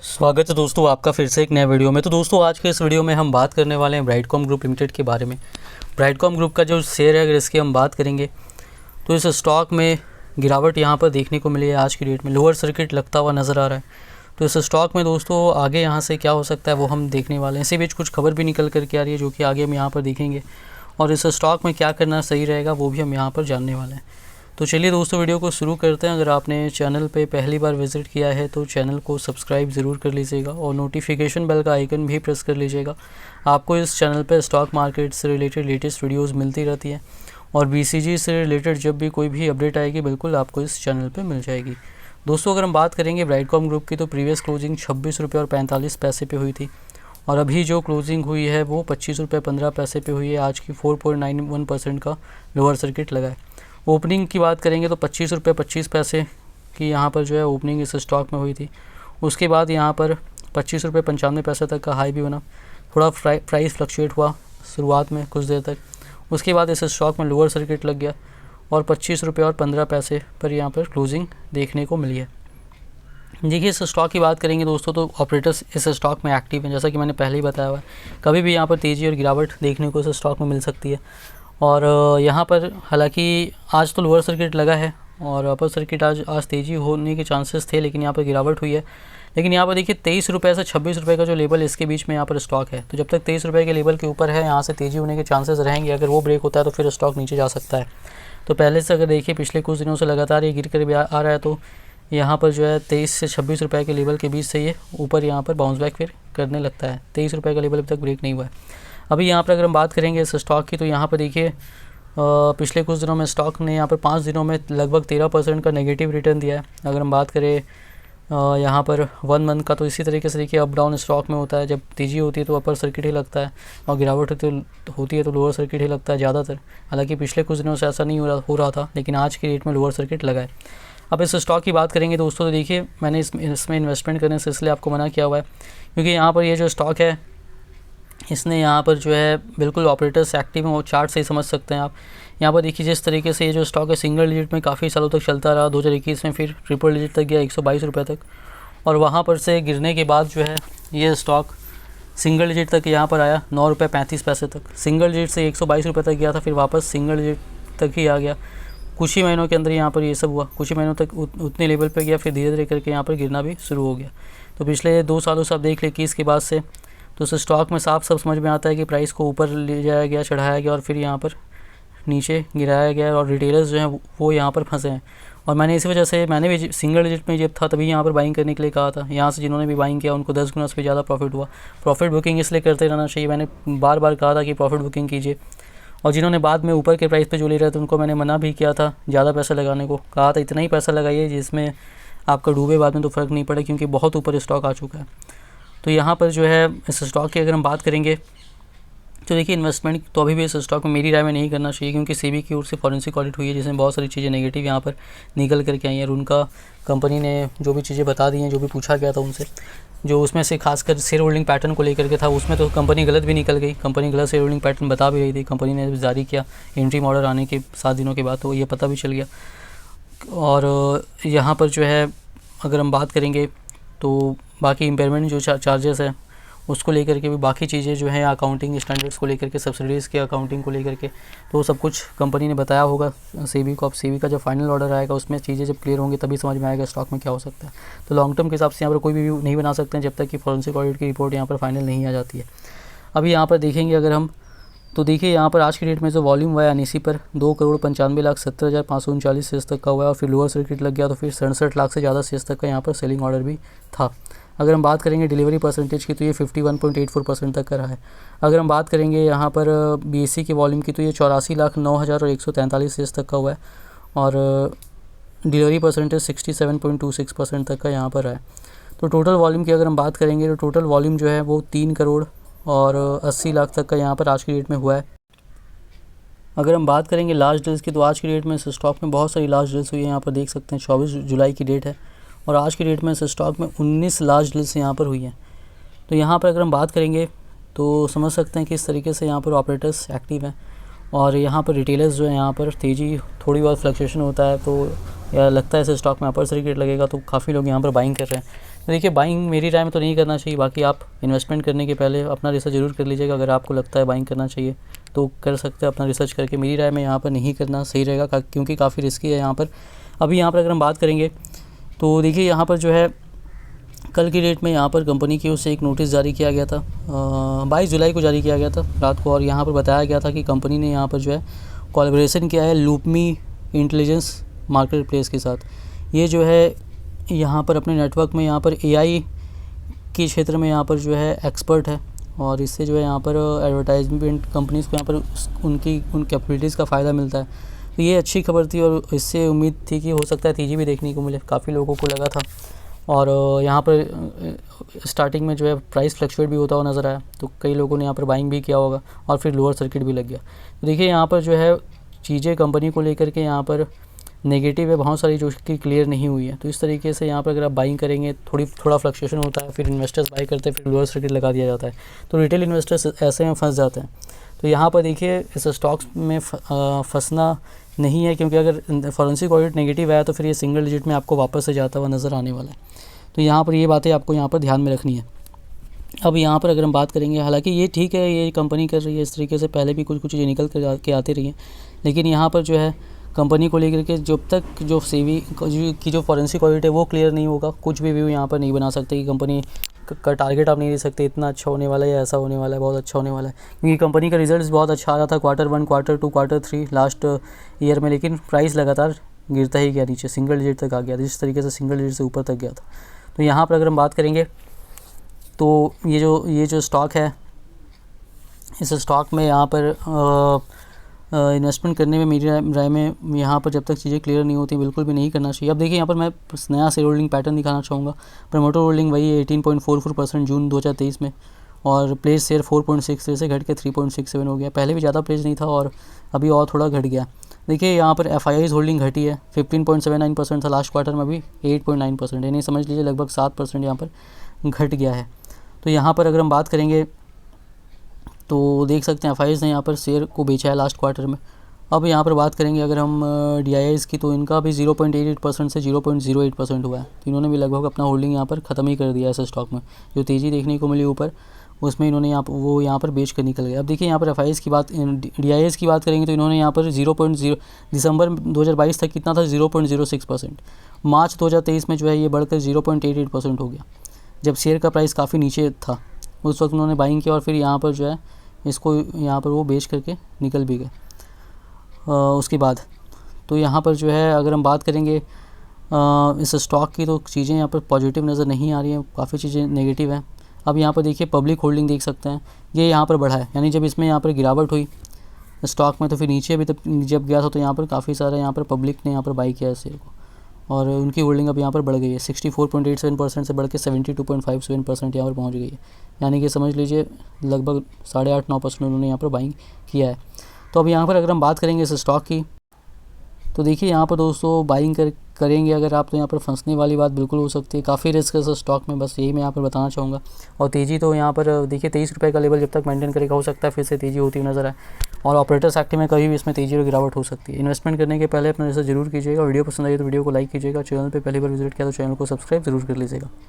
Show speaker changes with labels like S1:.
S1: स्वागत है दोस्तों आपका फिर से एक नए वीडियो में। तो दोस्तों आज के इस वीडियो में हम बात करने वाले हैं ब्राइटकॉम ग्रुप लिमिटेड के बारे में। ब्राइटकॉम ग्रुप का जो शेयर है अगर इसकी हम बात करेंगे तो इस स्टॉक में गिरावट यहाँ पर देखने को मिली है। आज की डेट में लोअर सर्किट लगता हुआ नज़र आ रहा है। तो इस स्टॉक में दोस्तों आगे यहाँ से क्या हो सकता है वो हम देखने वाले हैं। इसी बीच कुछ खबर भी निकल करके आ रही है जो कि आगे हम यहाँ पर देखेंगे, और इस स्टॉक में क्या करना सही रहेगा वो भी हम यहाँ पर जानने वाले हैं। तो चलिए दोस्तों वीडियो को शुरू करते हैं। अगर आपने चैनल पे पहली बार विज़िट किया है तो चैनल को सब्सक्राइब ज़रूर कर लीजिएगा और नोटिफिकेशन बेल का आइकन भी प्रेस कर लीजिएगा। आपको इस चैनल पे स्टॉक मार्केट से रिलेटेड लेटेस्ट वीडियोस मिलती रहती है, और BCG से रिलेटेड जब भी कोई भी अपडेट आएगी बिल्कुल आपको इस चैनल पर मिल जाएगी। दोस्तों अगर हम बात करेंगे ब्राइटकॉम ग्रुप की तो प्रीवियस क्लोजिंग 26 रुपये और 45 पैसे पे हुई थी, और अभी जो क्लोजिंग हुई है वो 25 रुपये 15 पैसे पे हुई है। आज की 4.91% का लोअर सर्किट लगा है। ओपनिंग की बात करेंगे तो 25 रुपये 25 पैसे की यहाँ पर जो है ओपनिंग इस स्टॉक में हुई थी। उसके बाद यहाँ पर 25 रुपये 95 पैसे तक का हाई भी बना। थोड़ा प्राइस फ्लक्चुएट हुआ शुरुआत में कुछ देर तक, उसके बाद इस स्टॉक में लोअर सर्किट लग गया और 25 रुपये और 15 पैसे पर यहाँ पर क्लोजिंग देखने को मिली है। देखिए इस स्टॉक की बात करेंगे दोस्तों तो ऑपरेटर्स इस स्टॉक में एक्टिव हैं, जैसा कि मैंने पहले ही बताया हुआ है। कभी भी यहाँ पर तेज़ी और गिरावट देखने को इस स्टॉक में मिल सकती है। और यहाँ पर हालांकि आज तो लोअर सर्किट लगा है और अपर सर्किट आज तेज़ी होने के चांसेस थे, लेकिन यहाँ पर गिरावट हुई है। लेकिन यहाँ पर देखिए 23 रुपये से 26 रुपये का जो लेवल इसके बीच में यहाँ पर स्टॉक है, तो जब तक 23 रुपये के लेवल के ऊपर है यहाँ से तेज़ी होने के चांसेस रहेंगे। अगर वो ब्रेक होता है तो फिर स्टॉक नीचे जा सकता है। तो पहले से अगर देखिए पिछले कुछ दिनों से लगातार ये गिर कर आ रहा है, तो यहाँ पर जो है 23 से 26 रुपये के लेवल के बीच से ये ऊपर यहाँ पर बाउंस बैक फिर करने लगता है। 23 रुपये का लेवल अभी तक ब्रेक नहीं हुआ है। अभी यहाँ पर अगर हम बात करेंगे इस स्टॉक की तो यहाँ पर देखिए पिछले कुछ दिनों में स्टॉक ने यहाँ पर 5 दिनों में लगभग 13% का नेगेटिव रिटर्न दिया है। अगर हम बात करें यहाँ पर 1 मंथ का तो इसी तरीके से देखिए अप डाउन स्टॉक में होता है। जब तेज़ी होती है तो अपर सर्किट ही लगता है और गिरावट होती है तो लोअर सर्किट ही लगता है ज़्यादातर। हालांकि पिछले कुछ दिनों से ऐसा नहीं हो रहा था, लेकिन आज की डेट में लोअर सर्किट लगा है। अब इस स्टॉक की बात करेंगे दोस्तों तो देखिए मैंने इसमें इन्वेस्टमेंट करने से इसलिए आपको मना किया हुआ है क्योंकि यहाँ पर ये जो स्टॉक है इसने यहाँ पर जो है बिल्कुल ऑपरेटर्स एक्टिव हैं, वो चार्ट से ही समझ सकते हैं आप। यहाँ पर देखिए जिस तरीके से ये जो स्टॉक है सिंगल डिजिट में काफ़ी सालों तक चलता रहा। 2021 में फिर ट्रिपल डिजिट तक गया 122 रुपये तक, और वहाँ पर से गिरने के बाद जो है ये स्टॉक सिंगल डिजिट तक यहाँ पर आया 9 रुपये 35 पैसे तक। सिंगल डिजिट से 122 रुपये तक गया था, फिर वापस सिंगल डिजिट तक ही आ गया। कुछ ही महीनों के अंदर यहाँ पर ये सब हुआ। कुछ ही महीनों तक उतने लेवल पर गया, फिर धीरे धीरे करके यहाँ पर गिरना भी शुरू हो गया। तो पिछले 2 सालों से आप देख लें 21 के बाद से तो उस स्टॉक में साफ समझ में आता है कि प्राइस को ऊपर ले जाया गया, चढ़ाया गया और फिर यहाँ पर नीचे गिराया गया, और रिटेलर्स जो हैं वो यहाँ पर फंसे हैं। और मैंने इसी वजह से मैंने भी सिंगल डिजिट में जब था तभी यहाँ पर बाइंग करने के लिए कहा था। यहाँ से जिन्होंने भी बाइंग किया उनको 10 गुना से ज़्यादा प्रॉफिट हुआ। प्रॉफिट बुकिंग इसलिए करते रहना चाहिए, मैंने बार बार कहा था कि प्रॉफिट बुकिंग कीजिए। और जिन्होंने बाद में ऊपर के प्राइस पे जो ले रहे थे उनको मैंने मना भी किया था ज़्यादा पैसा लगाने को। कहा था इतना ही पैसा लगाइए जिसमें आपका डूबे बाद में तो फ़र्क नहीं पड़े, क्योंकि बहुत ऊपर स्टॉक आ चुका है। तो यहाँ पर जो है इस स्टॉक की अगर हम बात करेंगे तो देखिए इन्वेस्टमेंट तो अभी भी इस स्टॉक में मेरी राय में नहीं करना चाहिए, क्योंकि सेबी की ओर से फॉरेंसिक ऑडिट हुई है जिसमें बहुत सारी चीज़ें नेगेटिव यहाँ पर निकल करके आई हैं। और उनका कंपनी ने जो भी चीज़ें बता दी हैं, जो भी पूछा गया था उनसे, जो उसमें से खासकर शेयर होल्डिंग पैटर्न को लेकर के था, उसमें तो कंपनी गलत भी निकल गई। कंपनी गलत शेयर होल्डिंग पैटर्न बता भी रही थी। कंपनी ने जारी किया इंट्रीम ऑर्डर आने के 7 दिनों के बाद, तो ये पता भी चल गया। और यहाँ पर जो है अगर हम बात करेंगे तो बाकी इम्पेयरमेंट जो चार्जेस है उसको लेकर के भी बाकी चीज़ें जो हैं अकाउंटिंग स्टैंडर्ड्स को लेकर के, सब्सिडीज़ के अकाउंटिंग को लेकर के, तो सब कुछ कंपनी ने बताया होगा सेबी को। अब सेबी का जब फाइनल ऑर्डर आएगा उसमें चीज़ें जब क्लियर होंगी तभी समझ में आएगा स्टॉक में क्या हो सकता है। तो लॉन्ग टर्म के हिसाब से यहाँ पर कोई भी व्यू नहीं बना सकते हैं जब तक कि फॉरेंसिक ऑडिट की रिपोर्ट यहाँ पर फाइनल नहीं आ जाती है। अभी यहाँ पर देखेंगे अगर हम तो देखिए यहाँ पर आज की डेट में जो वॉल्यूम हुआ है NSE पर 2,95,70,539 शेयर्स तक का हुआ है, और फिर लोअर सर्किट लग गया तो फिर 67 लाख से ज़्यादा शेयर्स तक का यहाँ पर सेलिंग ऑर्डर भी था। अगर हम बात करेंगे डिलीवरी परसेंटेज की तो ये 51.84% तक का रहा है। अगर हम बात करेंगे यहाँ पर BSE के वॉल्यूम की तो ये 84,09,143 शेयर्स तक का हुआ है, और डिलीवरी परसेंटेज 67.26% तक का यहाँ पर है। तो टोटल वॉल्यूम की अगर हम बात करेंगे तो टोटल वॉल्यूम जो है वो 3 करोड़ और 80 लाख तक का यहाँ पर आज की डेट में हुआ है। अगर हम बात करेंगे लार्ज डील्स की तो आज की डेट में इस स्टॉक में बहुत सारी लार्ज डील्स हुई है। यहाँ पर देख सकते हैं 24 जुलाई की डेट है, और आज की डेट में इस स्टॉक में 19 लार्ज डील्स यहाँ पर हुई हैं। तो यहाँ पर अगर हम बात करेंगे तो समझ सकते हैं कि इस तरीके से यहाँ पर ऑपरेटर्स एक्टिव हैं, और यहाँ पर रिटेलर्स जो है यहाँ पर तेज़ी थोड़ी बहुत फ्लक्चुएशन होता है तो या लगता है इस स्टॉक में अपर सर्किट लगेगा तो काफ़ी लोग यहाँ पर बाइंग कर रहे हैं। देखिए बाइंग मेरी राय में तो नहीं करना चाहिए, बाकी आप इन्वेस्टमेंट करने के पहले अपना रिसर्च ज़रूर कर लीजिएगा। अगर आपको लगता है बाइंग करना चाहिए तो कर सकते हैं अपना रिसर्च करके। मेरी राय में यहाँ पर नहीं करना सही रहेगा, क्योंकि काफ़ी रिस्की है यहाँ पर। अभी यहाँ पर अगर हम बात करेंगे तो देखिए यहाँ पर जो है कल की डेट में यहाँ पर कंपनी की ओर से एक नोटिस जारी किया गया था, 22 जुलाई को जारी किया गया था रात को। और यहाँ पर बताया गया था कि कंपनी ने यहाँ पर जो है कोलैबोरेशन किया है लूपमी इंटेलिजेंस मार्केट प्लेस के साथ। ये जो है यहाँ पर अपने नेटवर्क में यहाँ पर AI के क्षेत्र में यहाँ पर जो है एक्सपर्ट है, और इससे जो है यहाँ पर एडवर्टाइजमेंट कंपनीज़ को यहाँ पर उन कैपेबिलिटीज़ का फ़ायदा मिलता है। तो ये अच्छी खबर थी, और इससे उम्मीद थी कि हो सकता है तेज़ी भी देखने को मिले, काफ़ी लोगों को लगा था। और यहाँ पर स्टार्टिंग में जो है प्राइस फ्लक्चुएट भी होता हुआ नज़र आया, तो कई लोगों ने यहाँ पर बाइंग भी किया होगा, और फिर लोअर सर्किट भी लग गया। तो देखिए यहाँ पर जो है चीज़ें कंपनी को लेकर के यहाँ पर नेगेटिव है बहुत सारी, जो कि क्लियर नहीं हुई है। तो इस तरीके से यहाँ पर अगर आप बाइंग करेंगे थोड़ा फ्लक्चुएशन होता है, फिर इन्वेस्टर्स बाई करते हैं, फिर लोअर सर्किट लगा दिया जाता है, तो रिटेल इन्वेस्टर्स ऐसे में फंस जाते हैं। तो यहाँ पर देखिए इस स्टॉक्स में फंसना नहीं है, क्योंकि अगर फॉरेंसिक ऑडिट नेगेटिव आया तो फिर ये सिंगल डिजिट में आपको वापस से जाता हुआ नज़र आने वाला है। तो यहाँ पर ये बातें आपको यहाँ पर ध्यान में रखनी है। अब यहाँ पर अगर हम बात करेंगे, हालांकि ये ठीक है, ये कंपनी कर रही है इस तरीके से, पहले भी कुछ चीज़ें निकल कर के आती रही हैं, लेकिन यहाँ पर जो है कंपनी को लेकर के जब तक जो सेबी की जो फॉरेंसिक ऑडिट है वो क्लियर नहीं होगा, कुछ भी व्यू यहाँ पर नहीं बना सकते कि कंपनी का टारगेट आप नहीं दे सकते इतना अच्छा होने वाला है या ऐसा होने वाला है, बहुत अच्छा होने वाला है। क्योंकि कंपनी का रिजल्ट बहुत अच्छा आ रहा था Q1, Q2, Q3 last year में, लेकिन प्राइस लगातार गिरता ही गया, नीचे सिंगल डिजिट तक आ गया, जिस तरीके से सिंगल डिजिट से ऊपर तक गया था। तो यहाँ पर अगर हम बात करेंगे तो ये जो स्टॉक है, इस स्टॉक में यहाँ पर इन्वेस्टमेंट करने में मेरी राय में यहाँ पर जब तक चीज़ें क्लियर नहीं होती बिल्कुल भी नहीं करना चाहिए। अब देखिए यहाँ पर मैं नया शेयर होल्डिंग पैटर्न दिखाना चाहूँगा। प्रमोटर होल्डिंग वही है 18.44% जून 2023 में, और प्लेस शेयर 4.63 से घट के 3.67 हो गया। पहले भी ज़्यादा प्लेस नहीं था और अभी और थोड़ा घट गया। देखिए यहाँ पर FIIs होल्डिंग घटी है, 15.79% था लास्ट क्वार्टर में, अभी 8.9%, यानी समझ लीजिए लगभग 7% यहाँ पर घट गया है। तो यहाँ पर अगर हम बात करेंगे तो देख सकते हैं FIIs ने यहाँ पर शेयर को बेचा है लास्ट क्वार्टर में। अब यहाँ पर बात करेंगे अगर हम DIIs की, तो इनका भी 0.88% से 0.08% हुआ है। तो इन्होंने भी लगभग अपना होल्डिंग यहाँ पर ख़त्म ही कर दिया है इस स्टॉक में। जो तेज़ी देखने को मिली ऊपर, उसमें इन्होंने यहाँ पर बेच कर निकल गए। अब देखिए यहाँ पर FIIs की बात, DIIs की बात करेंगे तो इन्होंने यहाँ पर 0.0 दिसंबर 2022 तक कितना था 0.06%, मार्च 2023 में जो है ये बढ़कर 0.88% हो गया। जब शेयर का प्राइस काफ़ी नीचे था उस वक्त उन्होंने बाइंग किया, और फिर यहाँ पर जो है इसको यहाँ पर वो बेच करके निकल भी गए उसके बाद। तो यहाँ पर जो है अगर हम बात करेंगे इस स्टॉक की, तो चीज़ें यहाँ पर पॉजिटिव नज़र नहीं आ रही हैं, काफ़ी चीज़ें नेगेटिव हैं। अब यहाँ पर देखिए पब्लिक होल्डिंग देख सकते हैं, ये यहाँ पर बढ़ा है, यानी जब इसमें यहाँ पर गिरावट हुई स्टॉक में तो फिर नीचे भी जब गया था तो यहाँ पर काफ़ी सारा यहाँ पर पब्लिक ने यहाँ पर बाई किया है शेयर को, और उनकी होल्डिंग अब यहाँ पर बढ़ गई है 64.87% से बढ़ के 72.57% यहाँ पर पहुँच गई है। यानी कि समझ लीजिए लगभग 8.5-9% उन्होंने यहाँ पर बाइंग किया है। तो अब यहाँ पर अगर हम बात करेंगे इस स्टॉक की, तो देखिए यहाँ पर दोस्तों बाइंग करेंगे अगर आप, तो यहाँ पर फंसने वाली बात बिल्कुल हो सकती है। काफ़ी रिस्क है इस स्टॉक में, बस यही मैं यहाँ पर बताना चाहूँगा। और तेज़ी तो यहाँ पर देखिए 23 रुपये का लेवल जब तक मेंटेन करेगा, हो सकता है फिर से तेज़ी होती नज़र आए, और ऑपरेटर्स एक्टिव में कभी भी इसमें तेज़ी और गिरावट हो सकती है। इन्वेस्टमेंट करने के पहले अपना रिसर्च जरूर कीजिएगा। वीडियो पसंद आई तो वीडियो को लाइक कीजिएगा, चैनल पर पहली बार विजिट किया तो चैनल को सब्सक्राइब जरूर कर लीजिएगा।